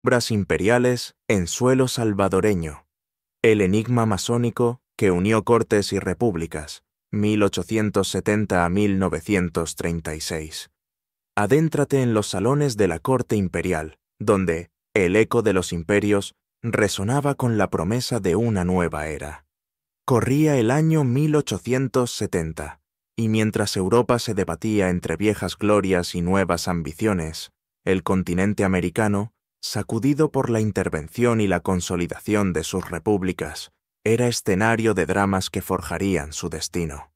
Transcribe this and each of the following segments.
Obras imperiales en suelo salvadoreño. El enigma masónico que unió cortes y repúblicas, 1870 a 1936. Adéntrate en los salones de la corte imperial, donde el eco de los imperios resonaba con la promesa de una nueva era. Corría el año 1870, y mientras Europa se debatía entre viejas glorias y nuevas ambiciones, el continente americano, sacudido por la intervención y la consolidación de sus repúblicas, era escenario de dramas que forjarían su destino.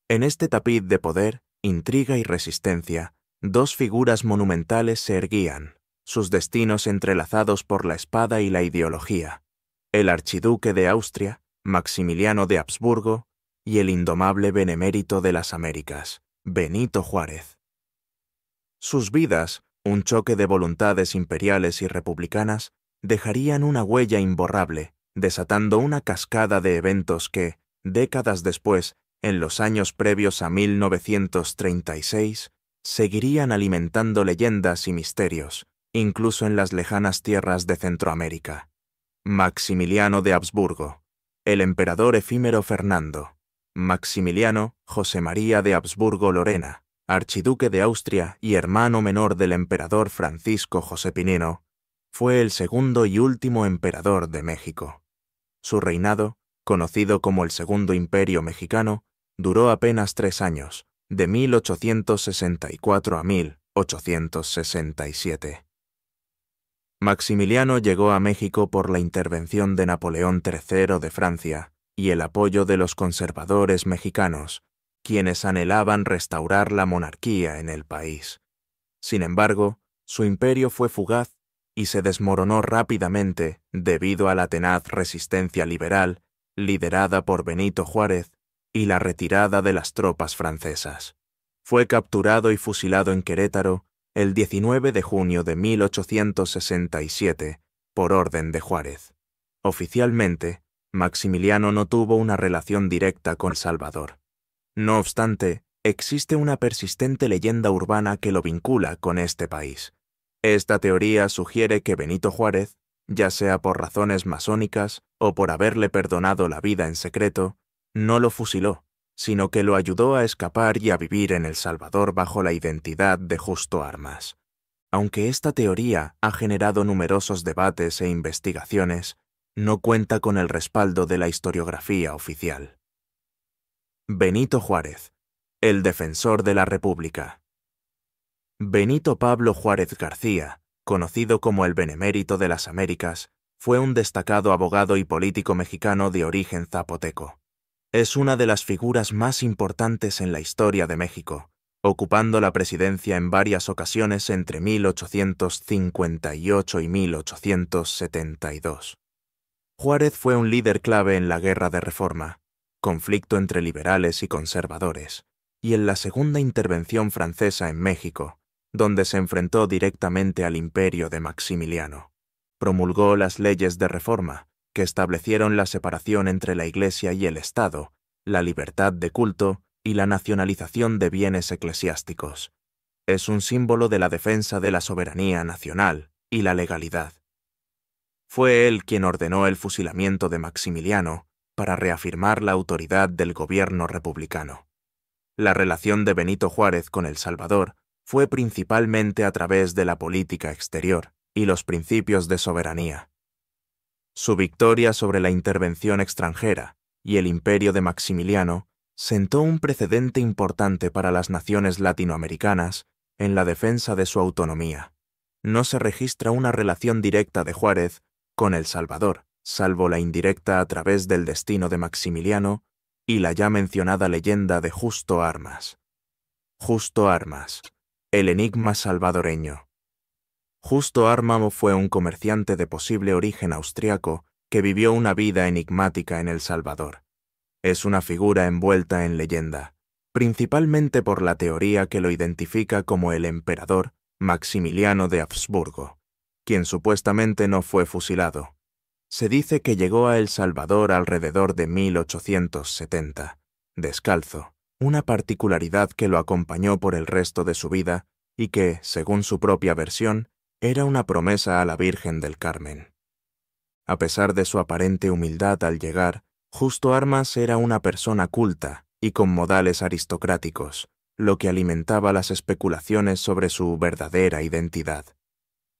En este tapiz de poder, intriga y resistencia, dos figuras monumentales se erguían, sus destinos entrelazados por la espada y la ideología: el archiduque de Austria, Maximiliano de Habsburgo, y el indomable benemérito de las Américas, Benito Juárez. Sus vidas, un choque de voluntades imperiales y republicanas, dejarían una huella imborrable, desatando una cascada de eventos que, décadas después, en los años previos a 1936, seguirían alimentando leyendas y misterios, incluso en las lejanas tierras de Centroamérica. Maximiliano de Habsburgo, el emperador efímero Fernando, Maximiliano José María de Habsburgo-Lorena, archiduque de Austria y hermano menor del emperador Francisco José Pinino, fue el segundo y último emperador de México. Su reinado, conocido como el Segundo Imperio Mexicano, duró apenas 3 años, de 1864 a 1867. Maximiliano llegó a México por la intervención de Napoleón III de Francia y el apoyo de los conservadores mexicanos, quienes anhelaban restaurar la monarquía en el país. Sin embargo, su imperio fue fugaz y se desmoronó rápidamente debido a la tenaz resistencia liberal liderada por Benito Juárez y la retirada de las tropas francesas. Fue capturado y fusilado en Querétaro el 19 de junio de 1867 por orden de Juárez. Oficialmente, Maximiliano no tuvo una relación directa con El Salvador. No obstante, existe una persistente leyenda urbana que lo vincula con este país. Esta teoría sugiere que Benito Juárez, ya sea por razones masónicas o por haberle perdonado la vida en secreto, no lo fusiló, sino que lo ayudó a escapar y a vivir en El Salvador bajo la identidad de Justo Armas. Aunque esta teoría ha generado numerosos debates e investigaciones, no cuenta con el respaldo de la historiografía oficial. Benito Juárez, el defensor de la República. Benito Pablo Juárez García, conocido como el Benemérito de las Américas, fue un destacado abogado y político mexicano de origen zapoteco. Es una de las figuras más importantes en la historia de México, ocupando la presidencia en varias ocasiones entre 1858 y 1872. Juárez fue un líder clave en la Guerra de Reforma, conflicto entre liberales y conservadores, y en la Segunda Intervención Francesa en México, donde se enfrentó directamente al imperio de Maximiliano. Promulgó las leyes de reforma, que establecieron la separación entre la Iglesia y el Estado, la libertad de culto y la nacionalización de bienes eclesiásticos. Es un símbolo de la defensa de la soberanía nacional y la legalidad. Fue él quien ordenó el fusilamiento de Maximiliano para reafirmar la autoridad del gobierno republicano. La relación de Benito Juárez con El Salvador fue principalmente a través de la política exterior y los principios de soberanía. Su victoria sobre la intervención extranjera y el imperio de Maximiliano sentó un precedente importante para las naciones latinoamericanas en la defensa de su autonomía. No se registra una relación directa de Juárez con El Salvador, salvo la indirecta a través del destino de Maximiliano y la ya mencionada leyenda de Justo Armas. Justo Armas, el enigma salvadoreño. Justo Armas fue un comerciante de posible origen austriaco que vivió una vida enigmática en El Salvador. Es una figura envuelta en leyenda, principalmente por la teoría que lo identifica como el emperador Maximiliano de Habsburgo, quien supuestamente no fue fusilado. Se dice que llegó a El Salvador alrededor de 1870, descalzo, una particularidad que lo acompañó por el resto de su vida y que, según su propia versión, era una promesa a la Virgen del Carmen. A pesar de su aparente humildad al llegar, Justo Armas era una persona culta y con modales aristocráticos, lo que alimentaba las especulaciones sobre su verdadera identidad.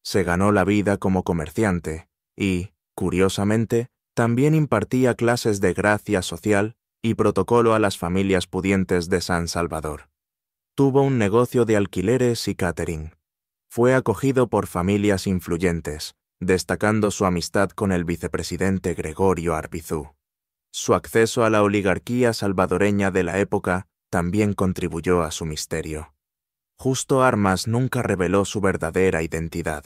Se ganó la vida como comerciante y, curiosamente, también impartía clases de gracia social y protocolo a las familias pudientes de San Salvador. Tuvo un negocio de alquileres y catering. Fue acogido por familias influyentes, destacando su amistad con el vicepresidente Gregorio Arbizu. Su acceso a la oligarquía salvadoreña de la época también contribuyó a su misterio. Justo Armas nunca reveló su verdadera identidad.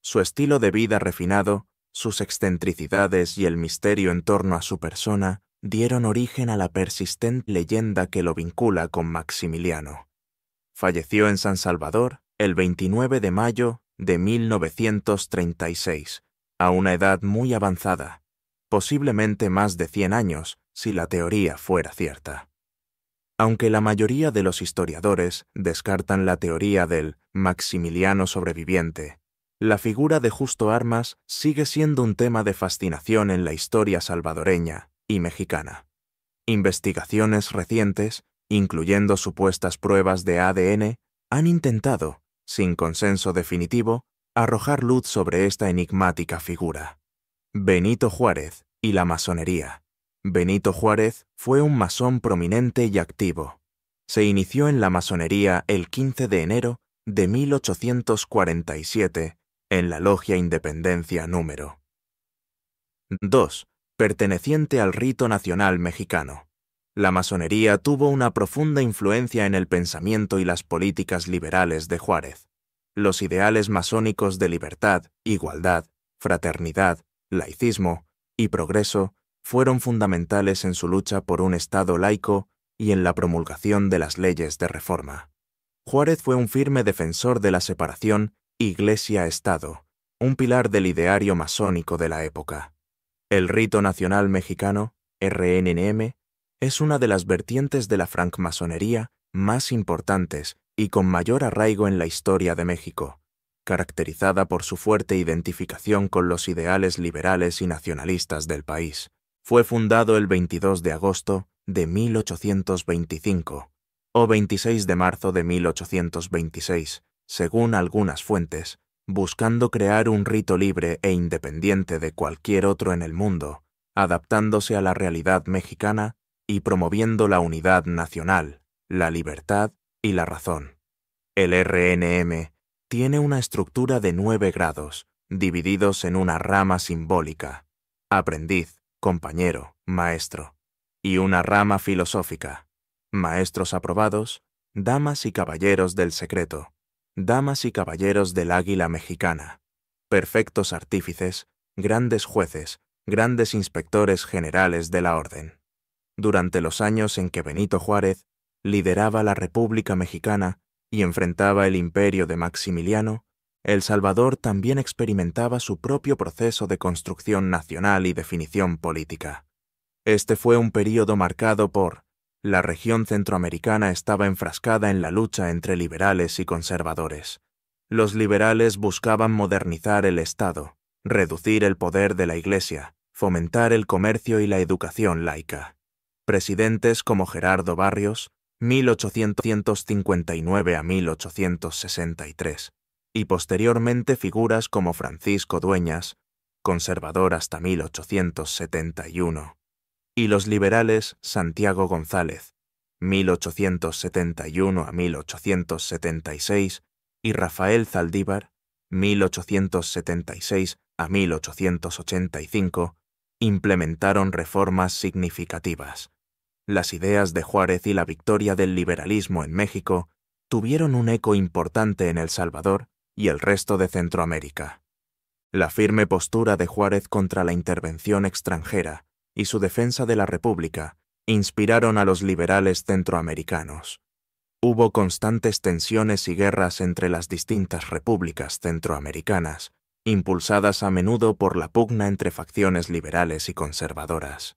Su estilo de vida refinado, sus excentricidades y el misterio en torno a su persona dieron origen a la persistente leyenda que lo vincula con Maximiliano. Falleció en San Salvador el 29 de mayo de 1936, a una edad muy avanzada, posiblemente más de 100 años si la teoría fuera cierta. Aunque la mayoría de los historiadores descartan la teoría del Maximiliano sobreviviente, la figura de Justo Armas sigue siendo un tema de fascinación en la historia salvadoreña y mexicana. Investigaciones recientes, incluyendo supuestas pruebas de ADN, han intentado, sin consenso definitivo, arrojar luz sobre esta enigmática figura. Benito Juárez y la masonería. Benito Juárez fue un masón prominente y activo. Se inició en la masonería el 15 de enero de 1847 en la Logia Independencia número 2, perteneciente al rito nacional mexicano. La masonería tuvo una profunda influencia en el pensamiento y las políticas liberales de Juárez. Los ideales masónicos de libertad, igualdad, fraternidad, laicismo y progreso fueron fundamentales en su lucha por un Estado laico y en la promulgación de las leyes de reforma. Juárez fue un firme defensor de la separación Iglesia-Estado, un pilar del ideario masónico de la época. El rito nacional mexicano, RNM, es una de las vertientes de la francmasonería más importantes y con mayor arraigo en la historia de México, caracterizada por su fuerte identificación con los ideales liberales y nacionalistas del país. Fue fundado el 22 de agosto de 1825 o 26 de marzo de 1826, según algunas fuentes, buscando crear un rito libre e independiente de cualquier otro en el mundo, adaptándose a la realidad mexicana y promoviendo la unidad nacional, la libertad y la razón. El RNM tiene una estructura de 9 grados, divididos en una rama simbólica, aprendiz, compañero, maestro, y una rama filosófica, maestros aprobados, damas y caballeros del secreto, damas y caballeros del águila mexicana, perfectos artífices, grandes jueces, grandes inspectores generales de la orden. Durante los años en que Benito Juárez lideraba la República Mexicana y enfrentaba el imperio de Maximiliano, El Salvador también experimentaba su propio proceso de construcción nacional y definición política. Este fue un período marcado por la región centroamericana estaba enfrascada en la lucha entre liberales y conservadores. Los liberales buscaban modernizar el Estado, reducir el poder de la Iglesia, fomentar el comercio y la educación laica. Presidentes como Gerardo Barrios, 1859 a 1863, y posteriormente figuras como Francisco Dueñas, conservador hasta 1871, y los liberales Santiago González, 1871 a 1876, y Rafael Zaldívar, 1876 a 1885, implementaron reformas significativas. Las ideas de Juárez y la victoria del liberalismo en México tuvieron un eco importante en El Salvador y el resto de Centroamérica. La firme postura de Juárez contra la intervención extranjera y su defensa de la República inspiraron a los liberales centroamericanos. Hubo constantes tensiones y guerras entre las distintas repúblicas centroamericanas, impulsadas a menudo por la pugna entre facciones liberales y conservadoras.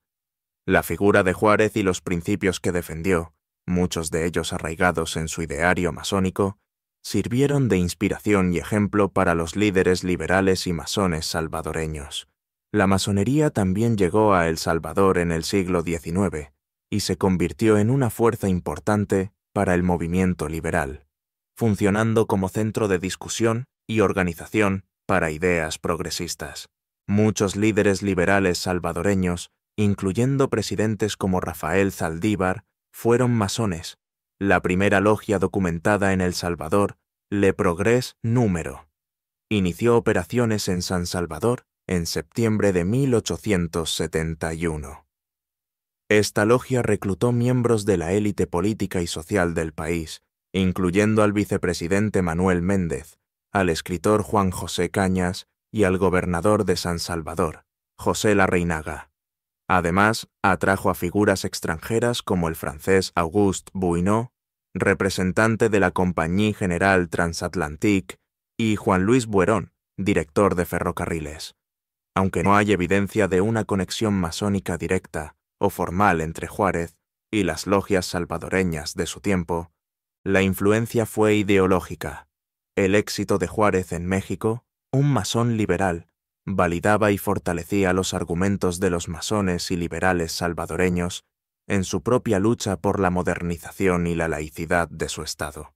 La figura de Juárez y los principios que defendió, muchos de ellos arraigados en su ideario masónico, sirvieron de inspiración y ejemplo para los líderes liberales y masones salvadoreños. La masonería también llegó a El Salvador en el siglo XIX y se convirtió en una fuerza importante para el movimiento liberal, funcionando como centro de discusión y organización para ideas progresistas. Muchos líderes liberales salvadoreños, incluyendo presidentes como Rafael Zaldívar, fueron masones. La primera logia documentada en El Salvador, Le Progrés Número, inició operaciones en San Salvador en septiembre de 1871. Esta logia reclutó miembros de la élite política y social del país, incluyendo al vicepresidente Manuel Méndez, al escritor Juan José Cañas y al gobernador de San Salvador, José Larreinaga. Además, atrajo a figuras extranjeras como el francés Auguste Buinot, representante de la Compagnie General Transatlantique, y Juan Luis Buerón, director de ferrocarriles. Aunque no hay evidencia de una conexión masónica directa o formal entre Juárez y las logias salvadoreñas de su tiempo, la influencia fue ideológica. El éxito de Juárez en México, un masón liberal, validaba y fortalecía los argumentos de los masones y liberales salvadoreños en su propia lucha por la modernización y la laicidad de su Estado.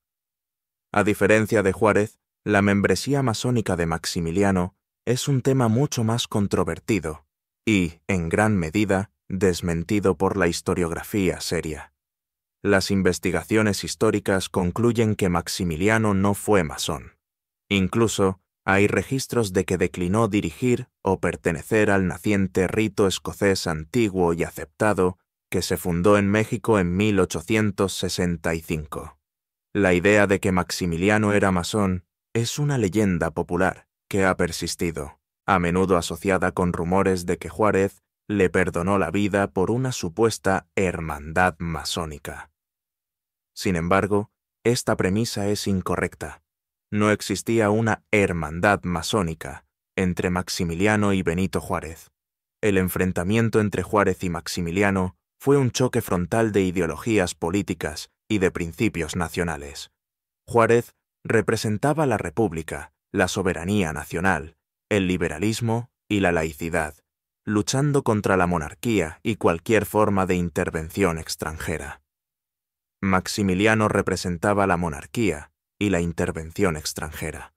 A diferencia de Juárez, la membresía masónica de Maximiliano es un tema mucho más controvertido y, en gran medida, desmentido por la historiografía seria. Las investigaciones históricas concluyen que Maximiliano no fue masón. Incluso, hay registros de que declinó dirigir o pertenecer al naciente rito escocés antiguo y aceptado que se fundó en México en 1865. La idea de que Maximiliano era masón es una leyenda popular que ha persistido, a menudo asociada con rumores de que Juárez le perdonó la vida por una supuesta hermandad masónica. Sin embargo, esta premisa es incorrecta. No existía una hermandad masónica entre Maximiliano y Benito Juárez. El enfrentamiento entre Juárez y Maximiliano fue un choque frontal de ideologías políticas y de principios nacionales. Juárez representaba la república, la soberanía nacional, el liberalismo y la laicidad, luchando contra la monarquía y cualquier forma de intervención extranjera. Maximiliano representaba la monarquía y la intervención extranjera.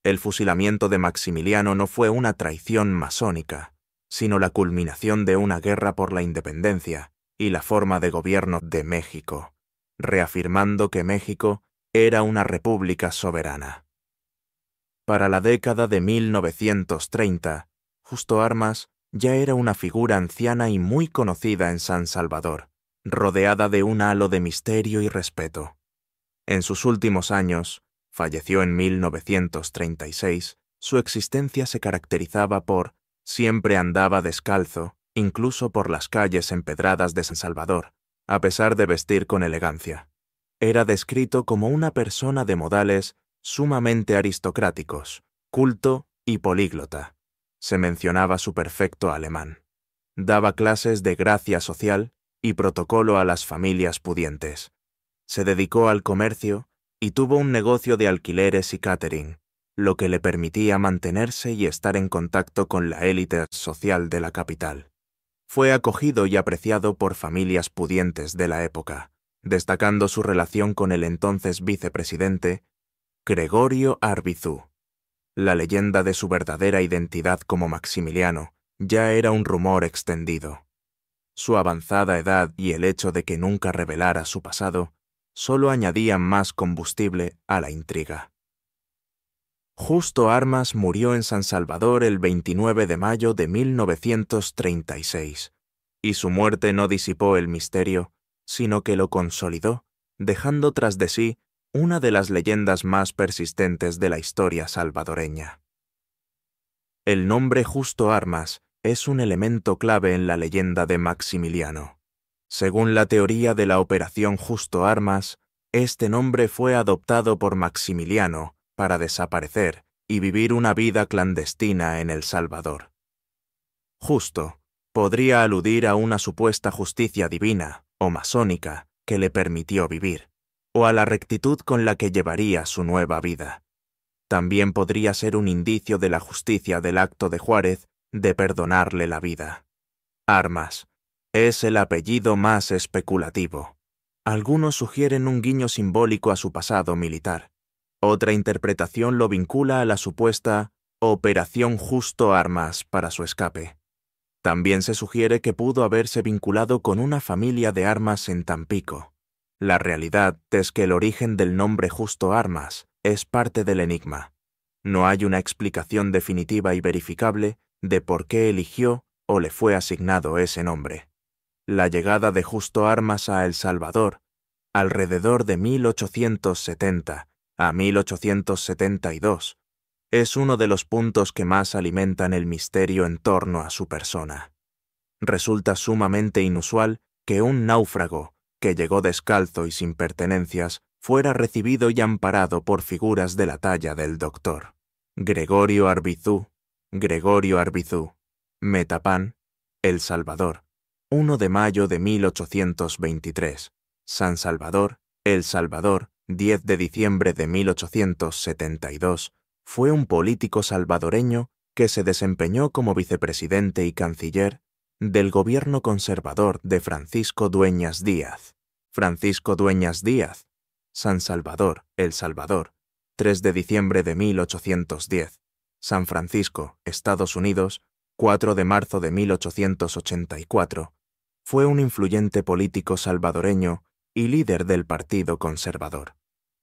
El fusilamiento de Maximiliano no fue una traición masónica, sino la culminación de una guerra por la independencia y la forma de gobierno de México, reafirmando que México era una república soberana. Para la década de 1930, Justo Armas ya era una figura anciana y muy conocida en San Salvador, rodeada de un halo de misterio y respeto. En sus últimos años, falleció en 1936, su existencia se caracterizaba por siempre andaba descalzo, incluso por las calles empedradas de San Salvador, a pesar de vestir con elegancia. Era descrito como una persona de modales sumamente aristocráticos, culto y políglota. Se mencionaba su perfecto alemán. Daba clases de gracia social y protocolo a las familias pudientes. Se dedicó al comercio y tuvo un negocio de alquileres y catering, lo que le permitía mantenerse y estar en contacto con la élite social de la capital. Fue acogido y apreciado por familias pudientes de la época, destacando su relación con el entonces vicepresidente Gregorio Arbizu. La leyenda de su verdadera identidad como Maximiliano ya era un rumor extendido. Su avanzada edad y el hecho de que nunca revelara su pasado solo añadían más combustible a la intriga. Justo Armas murió en San Salvador el 29 de mayo de 1936, y su muerte no disipó el misterio, sino que lo consolidó, dejando tras de sí una de las leyendas más persistentes de la historia salvadoreña. El nombre Justo Armas es un elemento clave en la leyenda de Maximiliano. Según la teoría de la Operación Justo Armas, este nombre fue adoptado por Maximiliano para desaparecer y vivir una vida clandestina en El Salvador. Justo podría aludir a una supuesta justicia divina o masónica que le permitió vivir, o a la rectitud con la que llevaría su nueva vida. También podría ser un indicio de la justicia del acto de Juárez de perdonarle la vida. Armas. Es el apellido más especulativo. Algunos sugieren un guiño simbólico a su pasado militar. Otra interpretación lo vincula a la supuesta Operación Justo Armas para su escape. También se sugiere que pudo haberse vinculado con una familia de armas en Tampico. La realidad es que el origen del nombre Justo Armas es parte del enigma. No hay una explicación definitiva y verificable de por qué eligió o le fue asignado ese nombre. La llegada de Justo Armas a El Salvador, alrededor de 1870 a 1872, es uno de los puntos que más alimentan el misterio en torno a su persona. Resulta sumamente inusual que un náufrago, que llegó descalzo y sin pertenencias, fuera recibido y amparado por figuras de la talla del doctor Gregorio Arbizú, Metapán, El Salvador, 1 de mayo de 1823, San Salvador, El Salvador, 10 de diciembre de 1872, fue un político salvadoreño que se desempeñó como vicepresidente y canciller del gobierno conservador de Francisco Dueñas Díaz. Francisco Dueñas Díaz, San Salvador, El Salvador, 3 de diciembre de 1810. San Francisco, Estados Unidos, 4 de marzo de 1884. Fue un influyente político salvadoreño y líder del Partido Conservador.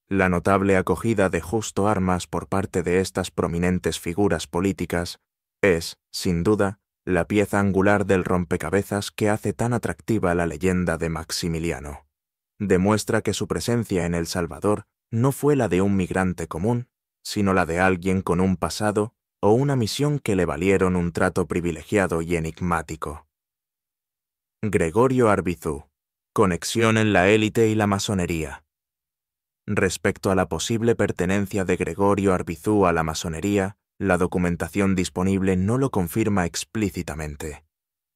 La notable acogida de Justo Armas por parte de estas prominentes figuras políticas es, sin duda, la pieza angular del rompecabezas que hace tan atractiva la leyenda de Maximiliano. Demuestra que su presencia en El Salvador no fue la de un migrante común, sino la de alguien con un pasado o una misión que le valieron un trato privilegiado y enigmático. Gregorio Arbizú. Conexión en la élite y la masonería. Respecto a la posible pertenencia de Gregorio Arbizú a la masonería, la documentación disponible no lo confirma explícitamente.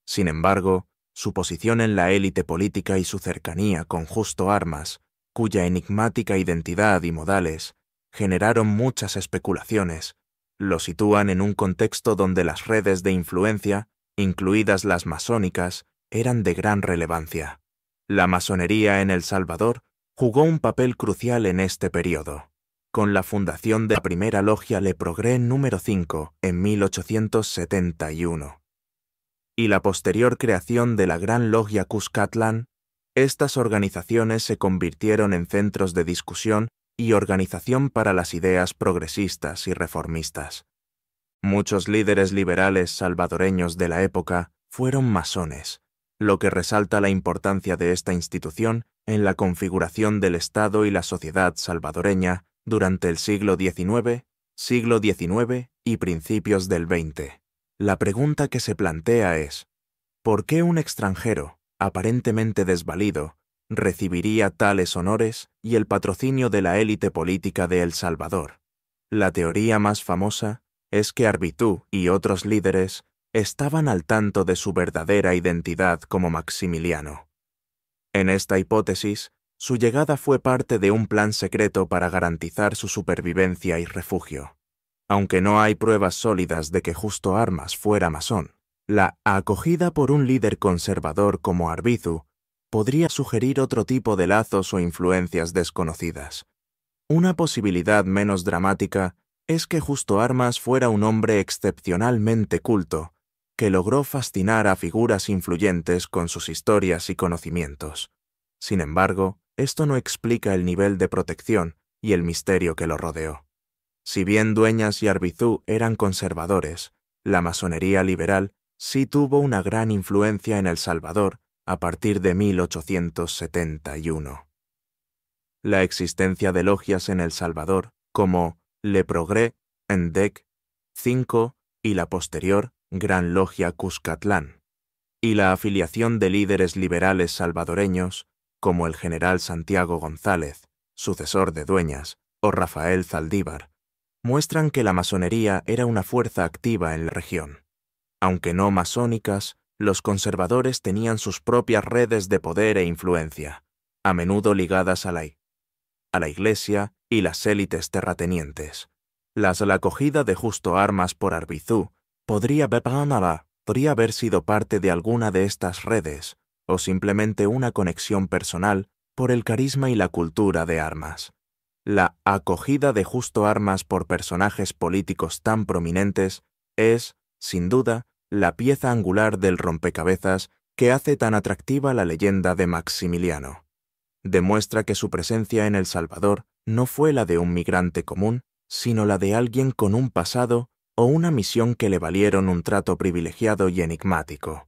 Sin embargo, su posición en la élite política y su cercanía con Justo Armas, cuya enigmática identidad y modales generaron muchas especulaciones, lo sitúan en un contexto donde las redes de influencia, incluidas las masónicas, eran de gran relevancia. La masonería en El Salvador jugó un papel crucial en este periodo, con la fundación de la primera logia Le Progrès número 5 en 1871 y la posterior creación de la Gran Logia Cuscatlán. Estas organizaciones se convirtieron en centros de discusión y organización para las ideas progresistas y reformistas. Muchos líderes liberales salvadoreños de la época fueron masones, lo que resalta la importancia de esta institución en la configuración del Estado y la sociedad salvadoreña durante el siglo XIX y principios del XX. La pregunta que se plantea es, ¿por qué un extranjero, aparentemente desvalido, recibiría tales honores y el patrocinio de la élite política de El Salvador? La teoría más famosa es que Arbizú y otros líderes estaban al tanto de su verdadera identidad como Maximiliano. En esta hipótesis, su llegada fue parte de un plan secreto para garantizar su supervivencia y refugio. Aunque no hay pruebas sólidas de que Justo Armas fuera masón, la acogida por un líder conservador como Arbizú podría sugerir otro tipo de lazos o influencias desconocidas. Una posibilidad menos dramática es que Justo Armas fuera un hombre excepcionalmente culto, que logró fascinar a figuras influyentes con sus historias y conocimientos. Sin embargo, esto no explica el nivel de protección y el misterio que lo rodeó. Si bien Dueñas y Arbizú eran conservadores, la masonería liberal sí tuvo una gran influencia en El Salvador a partir de 1871. La existencia de logias en El Salvador, como Le Progrès en DEC 5 y la posterior Gran Logia Cuscatlán, y la afiliación de líderes liberales salvadoreños, como el general Santiago González, sucesor de Dueñas, o Rafael Zaldívar, muestran que la masonería era una fuerza activa en la región. Aunque no masónicas, los conservadores tenían sus propias redes de poder e influencia, a menudo ligadas a la a la Iglesia y las élites terratenientes. La acogida de Justo Armas por Arbizú podría haber sido parte de alguna de estas redes, o simplemente una conexión personal por el carisma y la cultura de Armas. La acogida de Justo Armas por personajes políticos tan prominentes es, sin duda, la pieza angular del rompecabezas que hace tan atractiva la leyenda de Maximiliano. Demuestra que su presencia en El Salvador no fue la de un migrante común, sino la de alguien con un pasado o una misión que le valieron un trato privilegiado y enigmático.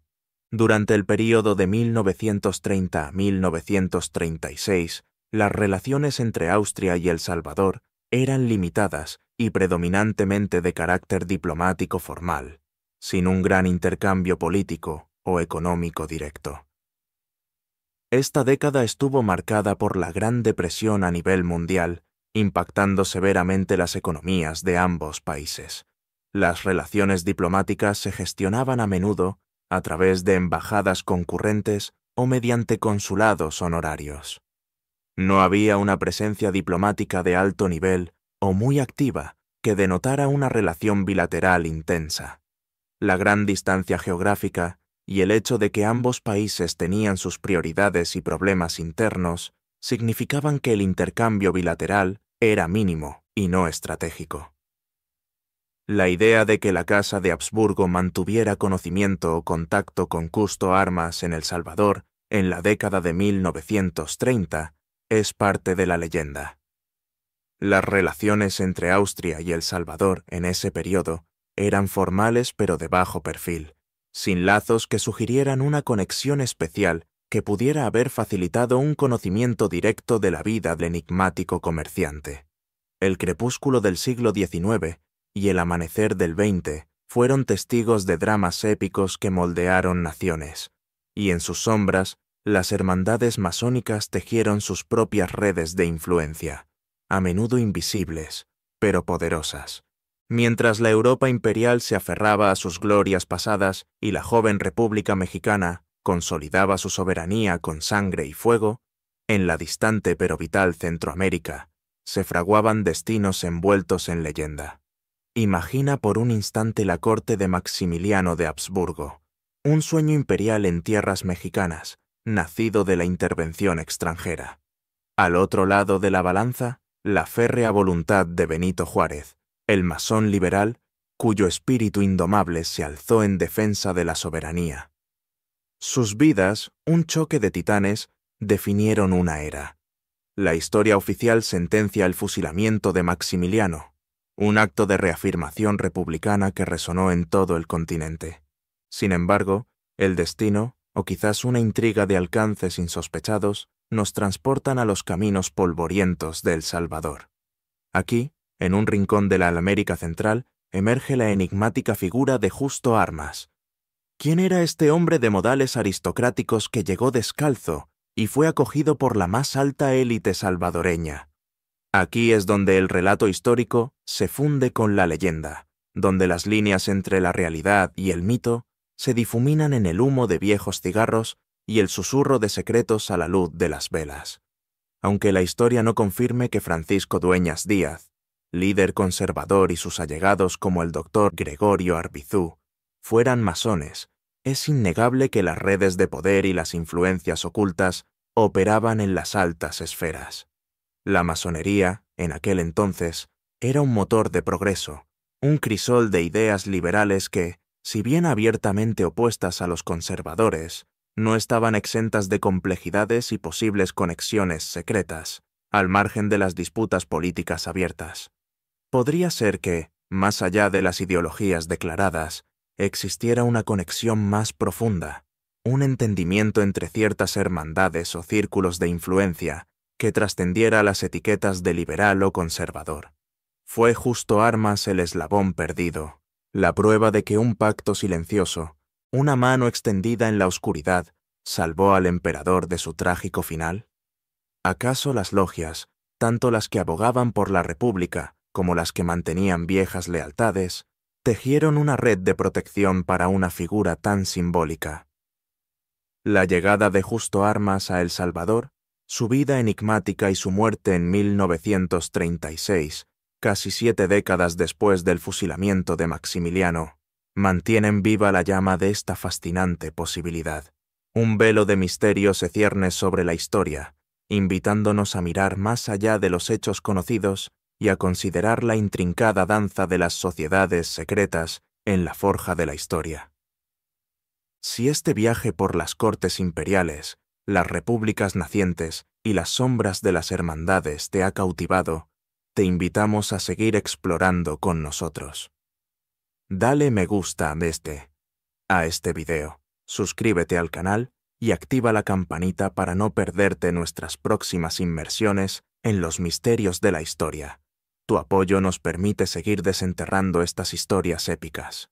Durante el período de 1930 a 1936, las relaciones entre Austria y El Salvador eran limitadas y predominantemente de carácter diplomático formal, sin un gran intercambio político o económico directo. Esta década estuvo marcada por la Gran Depresión a nivel mundial, impactando severamente las economías de ambos países. Las relaciones diplomáticas se gestionaban a menudo a través de embajadas concurrentes o mediante consulados honorarios. No había una presencia diplomática de alto nivel o muy activa que denotara una relación bilateral intensa. La gran distancia geográfica y el hecho de que ambos países tenían sus prioridades y problemas internos significaban que el intercambio bilateral era mínimo y no estratégico. La idea de que la Casa de Habsburgo mantuviera conocimiento o contacto con Justo Armas en El Salvador en la década de 1930 es parte de la leyenda. Las relaciones entre Austria y El Salvador en ese periodo eran formales pero de bajo perfil, sin lazos que sugirieran una conexión especial que pudiera haber facilitado un conocimiento directo de la vida del enigmático comerciante. El crepúsculo del siglo XIX y el amanecer del XX fueron testigos de dramas épicos que moldearon naciones, y en sus sombras, las hermandades masónicas tejieron sus propias redes de influencia, a menudo invisibles, pero poderosas. Mientras la Europa imperial se aferraba a sus glorias pasadas y la joven República Mexicana consolidaba su soberanía con sangre y fuego, en la distante pero vital Centroamérica se fraguaban destinos envueltos en leyenda. Imagina por un instante la corte de Maximiliano de Habsburgo, un sueño imperial en tierras mexicanas, nacido de la intervención extranjera. Al otro lado de la balanza, la férrea voluntad de Benito Juárez, el masón liberal, cuyo espíritu indomable se alzó en defensa de la soberanía. Sus vidas, un choque de titanes, definieron una era. La historia oficial sentencia el fusilamiento de Maximiliano, un acto de reafirmación republicana que resonó en todo el continente. Sin embargo, el destino, o quizás una intriga de alcances insospechados, nos transportan a los caminos polvorientos de El Salvador. Aquí, en un rincón de la América Central, emerge la enigmática figura de Justo Armas. ¿Quién era este hombre de modales aristocráticos que llegó descalzo y fue acogido por la más alta élite salvadoreña? Aquí es donde el relato histórico se funde con la leyenda, donde las líneas entre la realidad y el mito se difuminan en el humo de viejos cigarros y el susurro de secretos a la luz de las velas. Aunque la historia no confirme que Francisco Dueñas Díaz, líder conservador, y sus allegados como el doctor Gregorio Arbizú fueran masones, es innegable que las redes de poder y las influencias ocultas operaban en las altas esferas. La masonería, en aquel entonces, era un motor de progreso, un crisol de ideas liberales que, si bien abiertamente opuestas a los conservadores, no estaban exentas de complejidades y posibles conexiones secretas, al margen de las disputas políticas abiertas. Podría ser que, más allá de las ideologías declaradas, existiera una conexión más profunda, un entendimiento entre ciertas hermandades o círculos de influencia que trascendiera las etiquetas de liberal o conservador. Fue Justo Armas el eslabón perdido, la prueba de que un pacto silencioso, una mano extendida en la oscuridad, salvó al emperador de su trágico final. ¿Acaso las logias, tanto las que abogaban por la República como las que mantenían viejas lealtades, tejieron una red de protección para una figura tan simbólica? La llegada de Justo Armas a El Salvador Su vida enigmática y su muerte en 1936, casi 7 décadas después del fusilamiento de Maximiliano, mantienen viva la llama de esta fascinante posibilidad. Un velo de misterio se cierne sobre la historia, invitándonos a mirar más allá de los hechos conocidos y a considerar la intrincada danza de las sociedades secretas en la forja de la historia. Si este viaje por las cortes imperiales, las repúblicas nacientes y las sombras de las hermandades te ha cautivado, te invitamos a seguir explorando con nosotros. Dale me gusta a este video, suscríbete al canal y activa la campanita para no perderte nuestras próximas inmersiones en los misterios de la historia. Tu apoyo nos permite seguir desenterrando estas historias épicas.